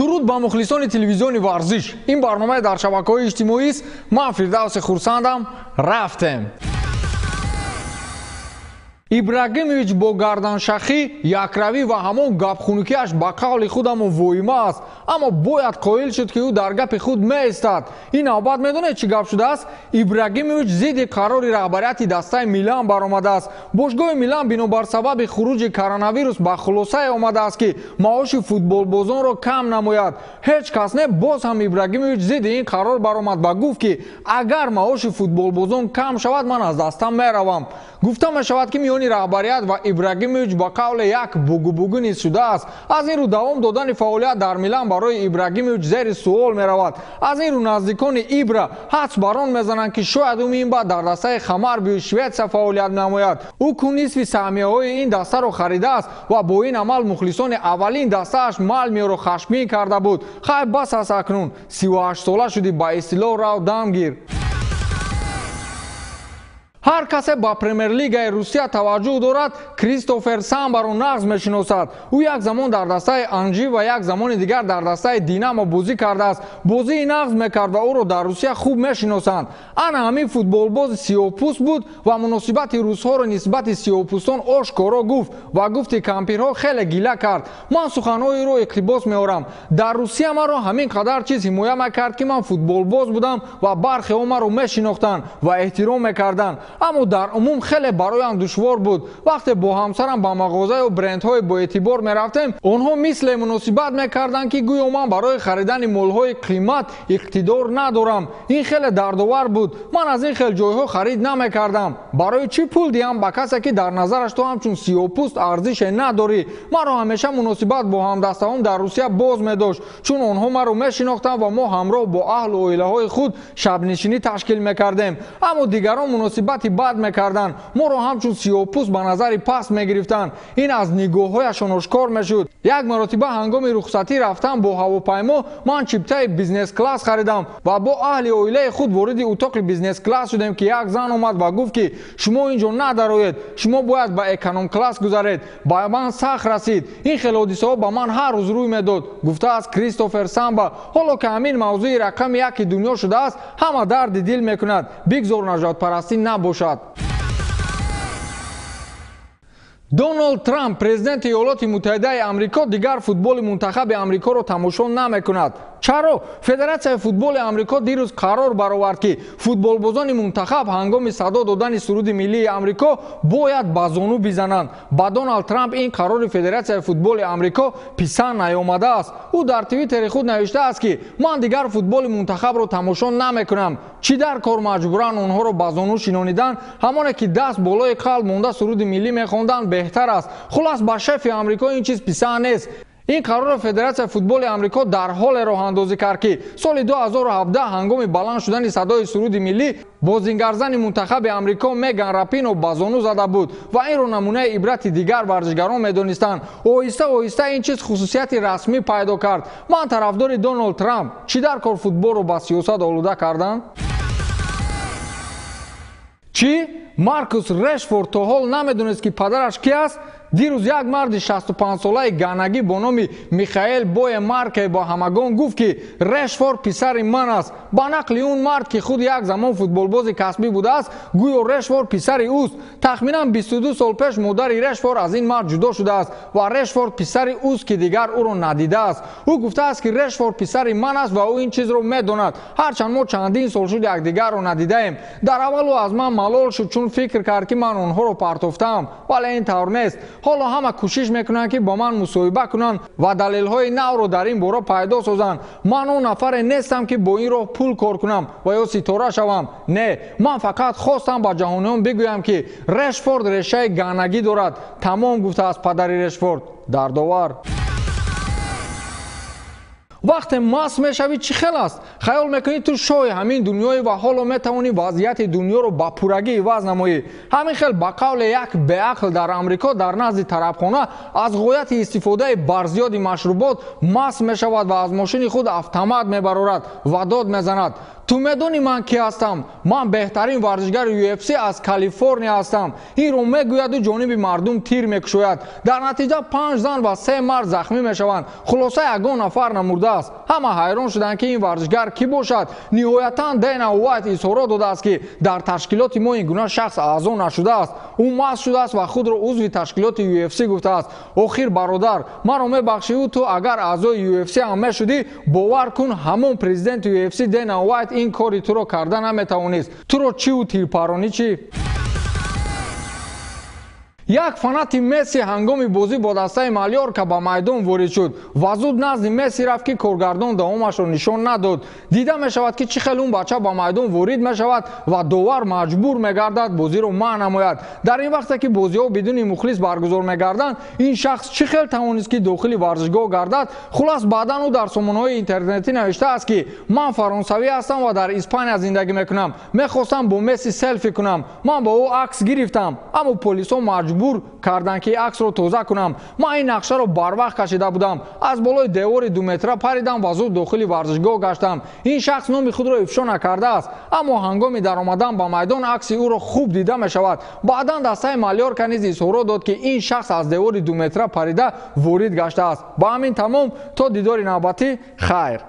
درود با مخلصان تلویزیون ورزش. این برنامه در شبکه‌های اجتماعی است. من فردوس خورسندم. رفتیم. ибрагимович бо гарданшахӣ якравӣ ва ҳамон гапхунукиаш ба қавли худам воима аст, аммо бояд қоил шуд ки ӯ дар гапи худ меистад. ин навбат медонед чӣ гап шудааст? ибрагимович зидди қарори раҳбарияти дастаи Милан баромадааст. бошгоҳи Милан бинобар сабаби хуруҷи коронавирус ба хулосае омадааст ки маоши футболбозонро кам намояд. ҳеҷ кас не боз ҳам ибрагимович зидди ин қарор баромад ва гуфт ки агар маоши футболбозон кам шавад, ман аз дастам меравам. гуфта мешавад ки миёни раҳбарият ва ибрагимович ба қавле як бугу низ шудааст. аз ин рӯ давом додани фаъолият дар Милан барои ибрагимович зери суол меравад. аз ин рӯ наздикони ибра ҳадс бар он мезананд ки шояд ӯ минбаъд дар дастаи Хаммарби Шветсия фаъолият намояд. ӯ кӯ нисфи саҳмияҳои ин дастаро харидааст ва бо ин амал мухлисони аввалин дастааш Малмиёро хашмгин карда буд. хай бас аст акнун 38 сола шудӣ, ба истилоҳ рав дамгир. ҳар касе ба премер-лигаи Русия таваҷҷӯҳ дорад, Кристофер Самбаро нағз мешиносад. ӯ як замон дар дастаи Анжи ва як замони дигар дар дастаи Динамо бозӣ кардааст. бозии нағз мекард ва ӯро дар Русия хуб мешиносанд. ана ҳамин футболбози сиёҳпӯст буд ва муносибати русҳоро нисбати сиёҳпӯстон ошкоро гуфт ва гуфти кампирҳо хеле гила кард. ман суханҳоиро иқтибос меорам. дар Русия маро ҳамин қадар чиз ҳимоя мекард ки ман футболбоз будам ва бархеҳо маро мешинохтанд ва эҳтиром мекарданд. аммо дар умум хеле бароям душвор буд. вақте бо ҳамсарам ба мағозаю брендҳои боэътибор мерафтем, онҳо мисле муносибат мекарданд ки гӯё ман барои харидани молҳои қимат иқтидор надорам. ин хеле дардовар буд. ман аз ин хел ҷойҳо харид намекардам. барои чӣ пул диҳам ба касе ки дар назараш то ҳамчун сиёҳпӯст арзише надорӣ? маро ҳамеша муносибат бо ҳамдастаҳом дар Русия боз медошт, чун онҳо маро мешинохтанд ва мо ҳамроҳ бо аҳлу оилаҳои худ шабнишинӣ ташкил мекардем. аммо дигарон муносибати бад мекарданд. моро ҳамчун сиёҳпӯст ба назари паст мегирифтанд. ин аз нигоҳҳояшон ошкор мешуд. як маротиба ҳангоми рухсатӣ рафтан бо ҳавопаймо ман чиптаи бизнес класс харидам ва бо аҳли оилаи худ вориди утоқи бизнес класс шудем ки як зан омад ва гуфт ки шумо ин ҷо надароед, шумо бояд ба эконом класс гузаред. ба ман сахт расид. ин хел ҳодисаҳо ба ман ҳар рӯз рӯй медод, гуфтааст Кристофер Самба. ҳоло ки ҳамин мавзӯи рақами яки дунё шудааст, ҳама дарди дил мекунад. бигзор наҷотпарастӣ набошад. Дональд Трамп, президенти Иёлоти Муттаҳидаи Амрико, дигар футболи мунтахаби Амрикоро тамошо намекунад. чаро? Федератсияи футболи Амрико дирӯз қарор баровард ки футболбозони мунтахаб ҳангоми садо додани суруди миллии Амрико бояд ба зону бизананд. ба Дональд Трамп ин қарори Федератсияи футболи Амрико писанд наёмадааст. ӯ дар твиттери худ навиштааст ки ман дигар футболи мунтахабро тамошо намекунам. чӣ дар кор маҷбуран онҳоро ба зону шинонидан? ҳамоне ки даст болои қалб монда суруди миллӣ мехонданд беҳтар аст. хулас ба шефи Амрико ин чиз писанд нест. ин қарорро Федератсияи футболи Амрико дар ҳоле роҳандозӣ кард ки соли 2017 ҳангоми баланд шудани садои суруди миллӣ бозингарзани мунтахаби Амрико Меган Рапино ба зону зада буд ва инро намунаи ибрати дигар варзишгарон медонистанд. оҳиста оҳиста ин чиз хусусияти расмӣ пайдо кард. ман тарафдори Дональд Трамп. чӣ дар кор футболро ба сиёсат олуда карданд? чӣ? Маркус Решфорд то ҳол намедонест ки падараш ки аст? дирӯз як марди 65-солаи ганагӣ бо номи Михаэл Боемарке ба ҳамагон гуфт ки Решфорд писари ман аст. ба нақли он мард ки худ як замон футболбози касбӣ будааст, гӯё Решфорд писари ӯст. тахминан 22 сол пеш модари Решфорд аз ин мард ҷудо шудааст ва Решфорд писари ӯст ки дигар ӯро надидааст. ӯ гуфтааст ки Решфорд писари ман аст ва ӯ ин чизро медонад, ҳарчанд мо чандин сол шуд якдигарро надидаем. дар аввалу аз ман малол шуд, чун фикр кард ки ман онҳоро партофтаам, вале ин тавр нест. ҳоло ҳама кӯшиш мекунанд ки бо ман мусоҳиба кунанд ва далелҳои навро дар ин бора пайдо созанд. ман он нафаре нестам ки бо ин роҳ пул кор кунам ва ё ситора шавам. не, ман фақат хостам ба ҷаҳониён бигӯям ки Решфорд решаи ганагӣ дорад. тамом, гуфтааст падари Решфорд. дардовар. вақте маст мешавӣ чӣ хел аст? خیال میکنی تو شوی همین دنیای و حالا میتوانی وضعیت دنیا رو با پورگی عوض نمایی. همین خیلی با قول یک بیعقل در امریکا در نزد طربخانه از غایت استفاده برزیاد مشروبات مست میشود و از ماشین خود автомат میبرد و داد میزند. تو میدونی من کی هستم؟ من بهترین ورزشگر UFC از کالیفرنیا هستم. این رو میگوید و جانب مردم تیر میکشوید. در نتیجه 5 زن و 3 مرد زخمی میشوند. خلاصه یگان نفر نمرده است. همه حیران شدند که این ورزشگر کی باشد. نهایتا دینا وایت اظهار داده است که در تشکیلات ما این گونه شخص اعضا نشده است. او مست شده است و خود را عضو تشکیلات UFC گفته است. آخر برادر مرا میبخشی و تو اگر اعضای UFC هم میشدی باور کن همون پرزیدنت UFC دینا وایت این کاری تو رو کردن نمیتوانست. تو رو چی و تیرپرانی چی؟ یک فنات مسی هنگام بازی با دسته مالیورکا با میدان وارد شد و زود نزد مسی رفت که کارگردان دوامش را نشان نداد. دیده می شود که چه خیلی اون بچه با میدان وارد می شود و داور مجبور می گردد بازی را منع نماید. در این وقت که بازی ها بدون مخلص برگزار می گردند این شخص چه خیلی توانست که داخل ورزشگاه گردد. خلاص بعدا او در سامانه‌های اینترنتی نوشته است که من فرانسوی هستم و در اسپانیا زندگی میکنم. میخواستم با مسی سلفی کنم. من با او عکس گرفتم اما پلیسا مجبور کردن که عکس رو تازه کنم. من این نقشه رو بر وقت کشیده بودم. از بالای دیوار 2 متره پریدم و زود داخل ورزشگاه گشتم. این شخص نام خود را افشا نکرده است اما هنگام در آمدن به میدان عکس او را خوب دیده می شود. بعدا دسته مالیورکا نیز اظهار داد که این شخص از دیوار 2 متره پریده وارد گشته است. با همین تمام تا دیدار نوبتی خیر.